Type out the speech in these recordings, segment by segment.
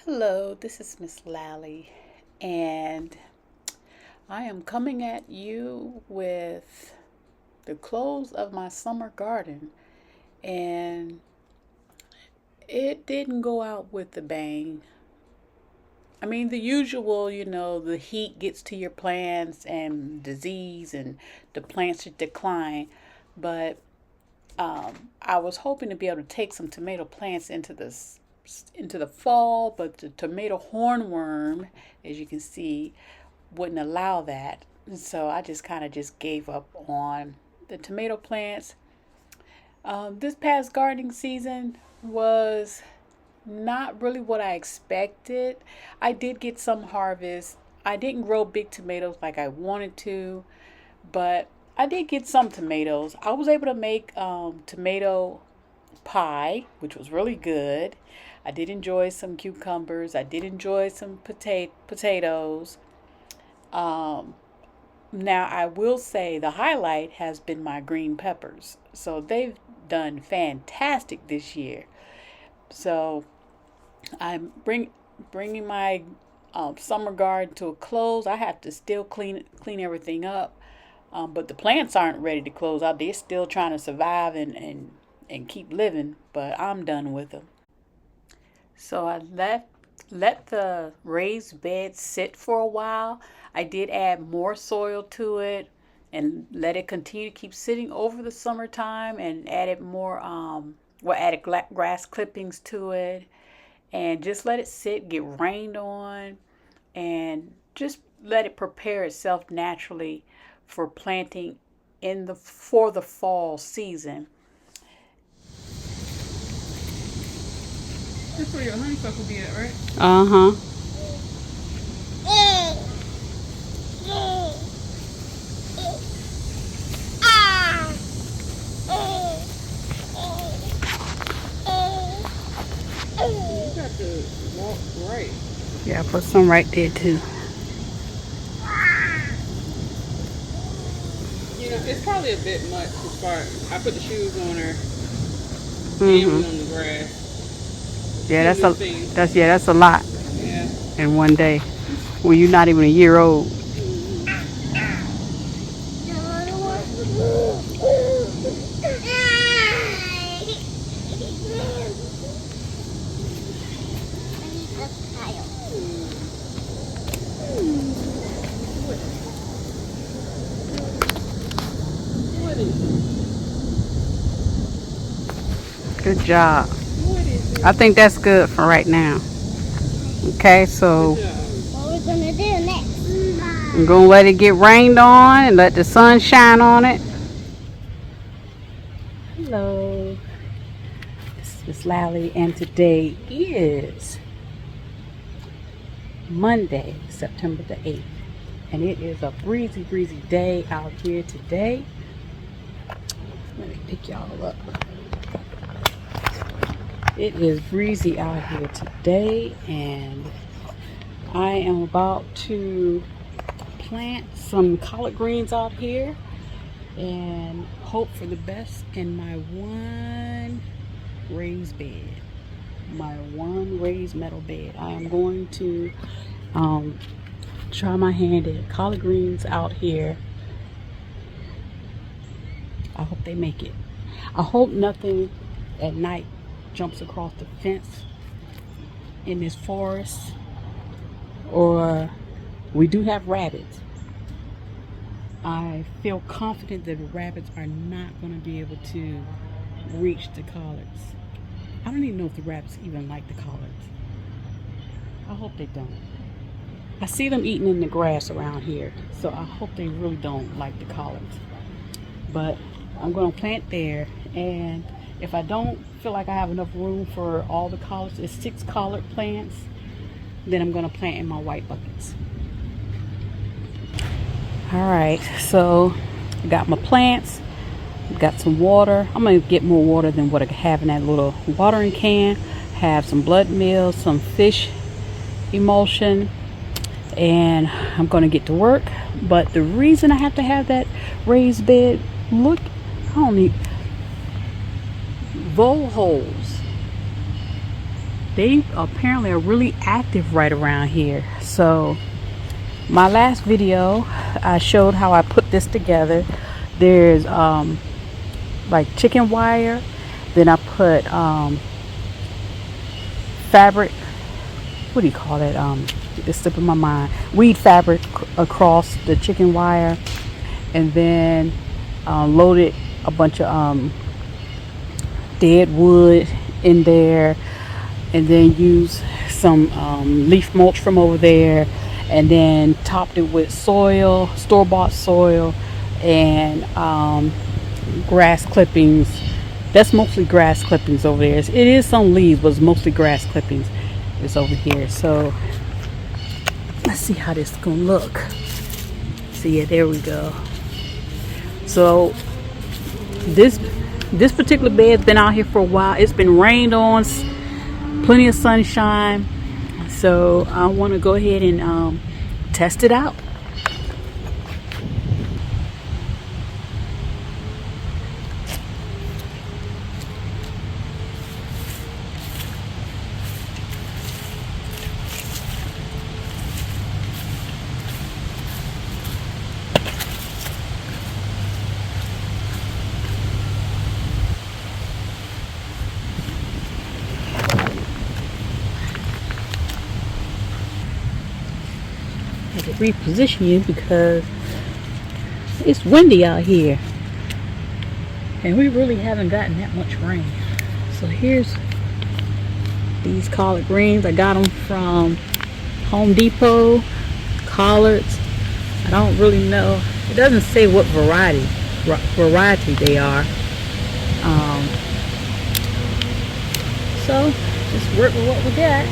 Hello, this is Miss Lally, and I am coming at you with the close of my summer garden. And it didn't go out with a bang. I mean, the usual, the heat gets to your plants and disease, and the plants should decline. But I was hoping to be able to take some tomato plants into the fall, but the tomato hornworm, as you can see, wouldn't allow that. So I just kind of just gave up on the tomato plants. This past gardening season was not really what I expected. I did get some harvest. I didn't grow big tomatoes like I wanted to, but I did get some tomatoes. I was able to make tomato pie, which was really good. I did enjoy some cucumbers. I did enjoy some potatoes. Um, Now, I will say the highlight has been my green peppers. So they've done fantastic this year. So I'm bringing my summer garden to a close. I have to still clean everything up, but the plants aren't ready to close out. They're still trying to survive and keep living. But I'm done with them. So I let the raised bed sit for a while. I did add more soil to it and let it continue to keep sitting over the summertime, and added more added grass clippings to it, and just let it sit, get rained on, and just let it prepare itself naturally for planting for the fall season. That's where your honeysuckle be at, right? Uh-huh. You got to walk right. Yeah, I put some right there too. It's probably a bit much to start. I put the shoes on her and we Mhm. on the grass. Yeah, Two new things. that's a lot Yeah. in one day when you're not even a year old. What is it? Good job. What is it? I think that's good for right now. Okay, Good so job. What we're gonna do next? I'm gonna let it get rained on and let the sun shine on it. Hello, this is Miss Lally, and today is Monday, September the 8th, and it is a breezy day out here today. Let me pick y'all up. It is breezy out here today, and I am about to plant some collard greens out here and hope for the best in my one raised bed, my one raised metal bed. I am going to um, try my hand at collard greens out here. I hope they make it. I hope nothing at night jumps across the fence in this forest, or we do have rabbits. I feel confident that the rabbits are not going to be able to reach the collards. I don't even know if the rabbits even like the collards. I hope they don't. I see them eating in the grass around here, so I hope they really don't like the collards. But I'm going to plant there, and if I don't feel like I have enough room for all the collards, it's 6 collard plants, then I'm going to plant in my white buckets. All right, so I got my plants, got some water. I'm going to get more water than what I have in that little watering can. Have some blood meal, some fish emulsion, and I'm going to get to work. But the reason I have to have that raised bed, look, I don't need vole holes. they apparently are really active right around here. So my last video, I showed how I put this together. There's like chicken wire, then I put fabric, what do you call it, it's slipping my mind, weed fabric across the chicken wire, and then loaded a bunch of dead wood in there, and then used some leaf mulch from over there, and then topped it with soil, store-bought soil, and grass clippings. That's mostly grass clippings over there. It is some leaves, but it's mostly grass clippings. It's over here. So let's see how this is gonna look. See, yeah, there we go. So this particular bed's been out here for a while. It's been rained on, plenty of sunshine. So I want to go ahead and test it out. I had to reposition you because it's windy out here, and we really haven't gotten that much rain. So here's these collard greens. I got them from Home Depot. Collards. I don't really know. It doesn't say what variety they are. So just work with what we got.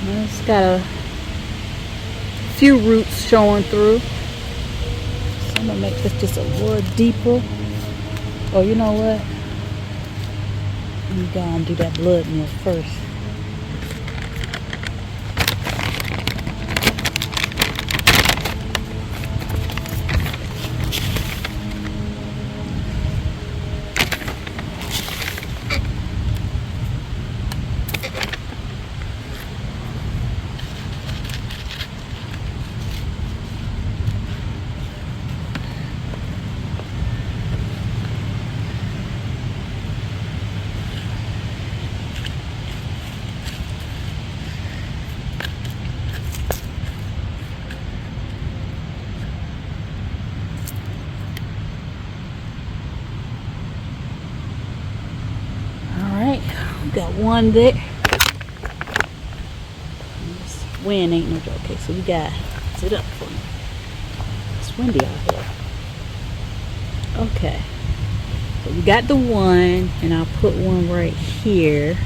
It's got a few roots showing through. So I'm gonna make this just a little deeper. Oh, you know what? Let me go and do that blood meal first. Got one there. This wind ain't no joke. Okay, so we got, sit up for me. It's windy out here. Okay, so we got the one, and I'll put one right here.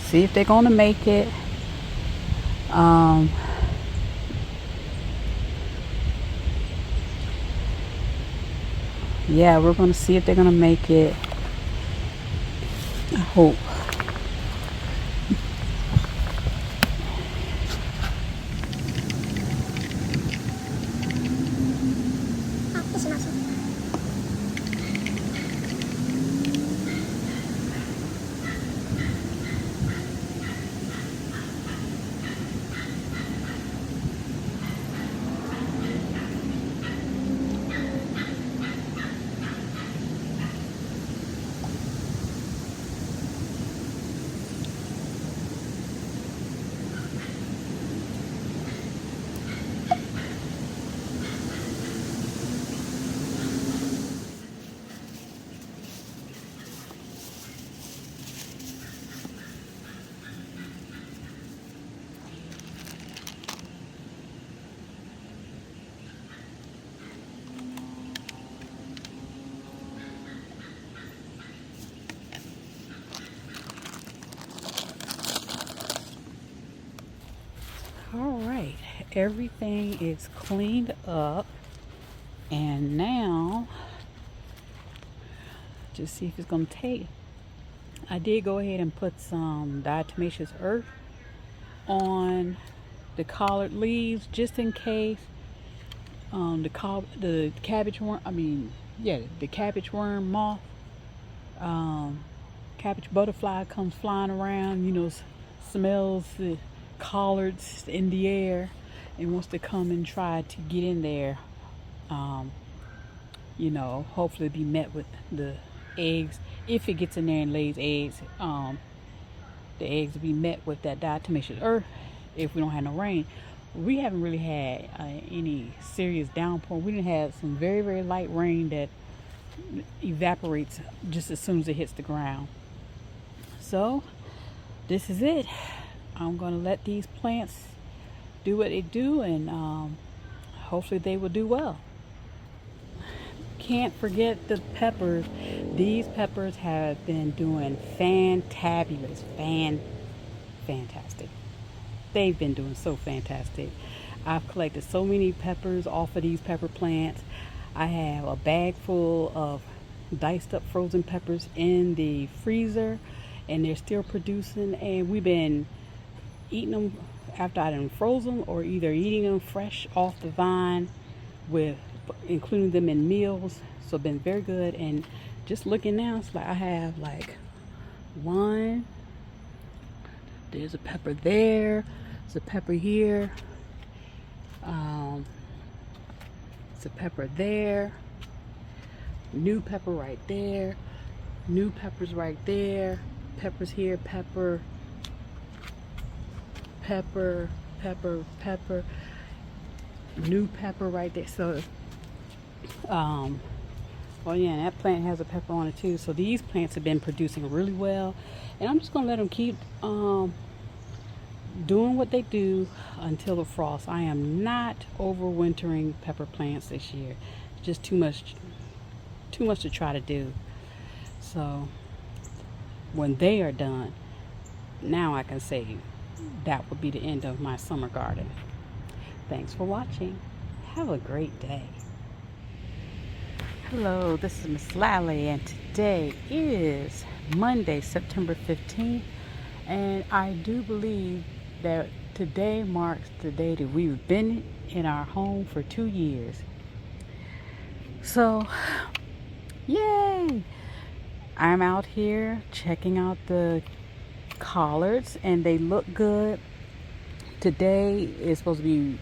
See if they're gonna make it. Yeah, we're gonna see if they're gonna make it. I hope. All right, everything is cleaned up, and now just see if it's gonna take. I did go ahead and put some diatomaceous earth on the collard leaves just in case the cabbage worm. The cabbage worm moth, cabbage butterfly comes flying around. Smells the collards in the air and wants to come and try to get in there. Hopefully be met with the eggs. If it gets in there and lays eggs, the eggs will be met with that diatomaceous earth if we don't have no rain. We haven't really had any serious downpour. We didn't have some very, very light rain that evaporates just as soon as it hits the ground. So this is it. I'm going to let these plants do what they do, and hopefully they will do well. Can't forget the peppers. These peppers have been doing fantabulous, fantastic. They've been doing so fantastic. I've collected so many peppers off of these pepper plants. I have a bag full of diced up frozen peppers in the freezer, and they're still producing, and we've been eating them after I done froze them, or either eating them fresh off the vine with including them in meals. So been very good. And just looking now, it's like I have like one, there's a pepper there, there's a pepper here, it's a pepper there, new pepper right there, new peppers right there, peppers here, pepper, new pepper right there. So and that plant has a pepper on it too. So these plants have been producing really well, and I'm just gonna let them keep doing what they do until the frost. I am not overwintering pepper plants this year. Just too much to try to do. So when they are done, now I can say that would be the end of my summer garden. Thanks for watching. Have a great day. Hello, this is Miss Lally, and today is Monday, September 15th, and I do believe that today marks the day that we've been in our home for 2 years. So, yay! I'm out here checking out the collards, and they look good. Today is supposed to be,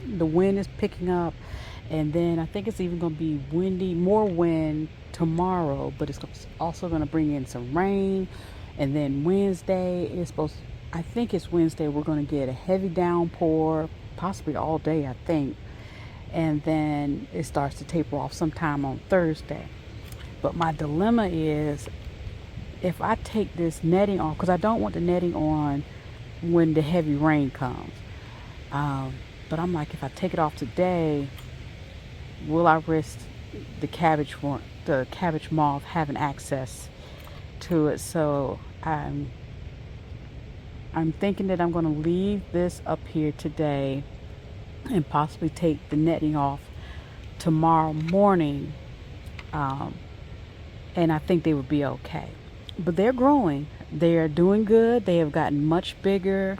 the wind is picking up, And then I think it's even going to be windy, more wind tomorrow, but it's also going to bring in some rain. And then Wednesday is I think it's Wednesday, we're going to get a heavy downpour, possibly all day, I think. And then it starts to taper off sometime on Thursday. But my dilemma is, if I take this netting off, because I don't want the netting on when the heavy rain comes. But I'm like, if I take it off today, will I risk the cabbage moth having access to it? So I'm thinking that I'm going to leave this up here today and possibly take the netting off tomorrow morning. And I think they would be okay. But they're growing. They are doing good. They have gotten much bigger.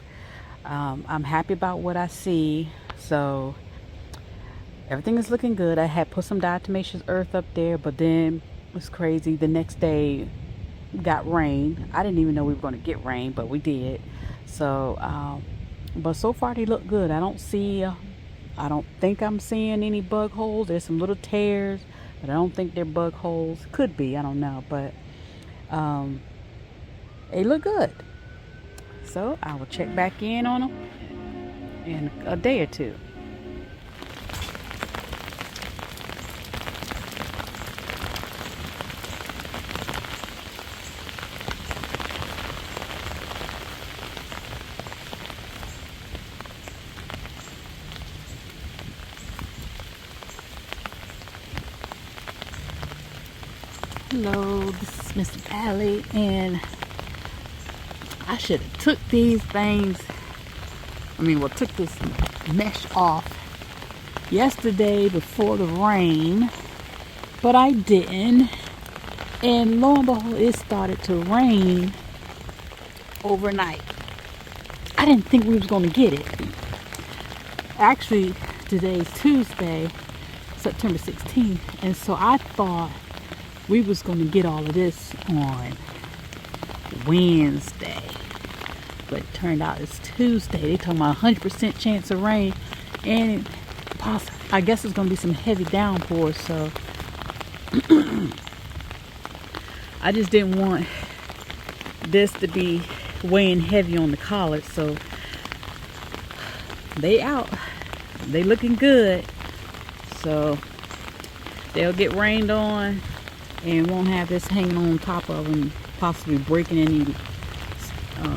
I'm happy about what I see. So everything is looking good. I had put some diatomaceous earth up there, but then it was crazy. The next day got rain. I didn't even know we were going to get rain, but we did. So, but so far they look good. I don't think I'm seeing any bug holes. There's some little tears, but I don't think they're bug holes. Could be, I don't know, but they look good. So I will check back in on them in a day or two. Hello, this is Miss Allie, and I should have took these things, took this mesh off yesterday before the rain, but I didn't, and lo and behold, it started to rain overnight. I didn't think we was going to get it. Actually, today's Tuesday, September 16th, and so I thought we was going to get all of this on Wednesday, but it turned out it's Tuesday. They talking about 100% chance of rain, and I guess it's going to be some heavy downpours. So I just didn't want this to be weighing heavy on the collards. So they out. They looking good. So they'll get rained on and won't have this hanging on top of them, possibly breaking any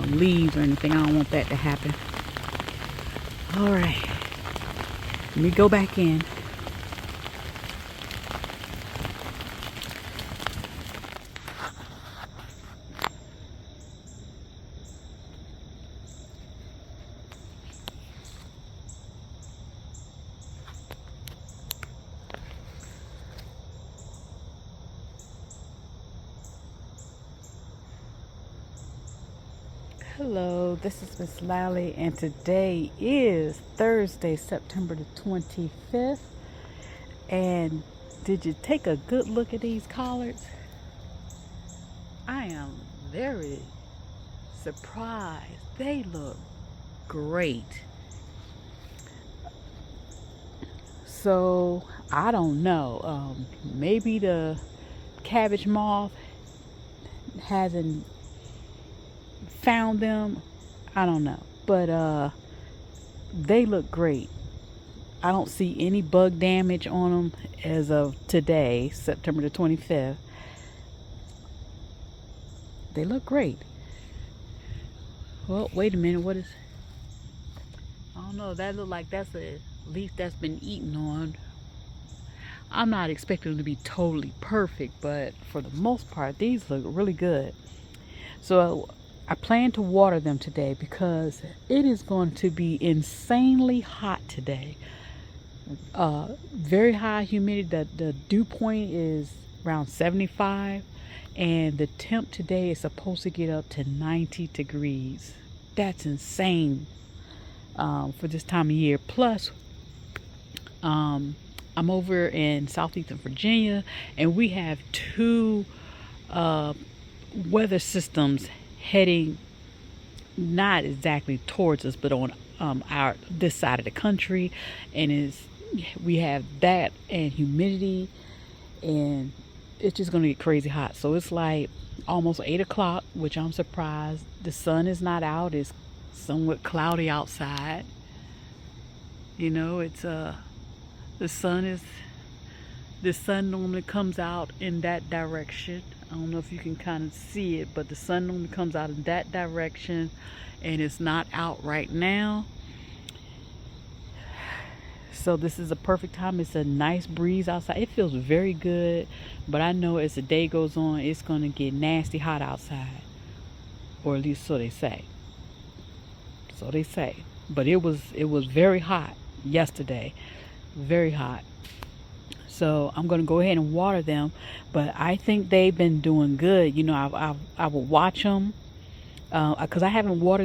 leaves or anything. I don't want that to happen. All right, let me go back in. Hello, this is Miss Lally, and today is Thursday, September the 25th. And did you take a good look at these collards? I am very surprised. They look great. So I don't know. Maybe the cabbage moth hasn't found them. I don't know, but they look great. I don't see any bug damage on them as of today, September the 25th. They look great. Well, wait a minute. What is? I don't know. That look like that's a leaf that's been eaten on. I'm not expecting them to be totally perfect, but for the most part, these look really good. So I plan to water them today because it is going to be insanely hot today. Very high humidity. The dew point is around 75, and the temp today is supposed to get up to 90 degrees. That's insane for this time of year. Plus, I'm over in southeastern Virginia, and we have two weather systems heading not exactly towards us, but on this side of the country, and is we have that and humidity, and it's just gonna get crazy hot. So it's like almost 8 o'clock, which I'm surprised. The sun is not out. It's somewhat cloudy outside. You know, it's the sun is the sun normally comes out in that direction. I don't know if you can kind of see it, but the sun normally comes out in that direction, and it's not out right now. So this is a perfect time. It's a nice breeze outside. It feels very good, but I know as the day goes on, it's going to get nasty hot outside, or at least so they say. So they say. But it was very hot yesterday, very hot. So I'm going to go ahead and water them, but I think they've been doing good. You know, I will watch them because I haven't watered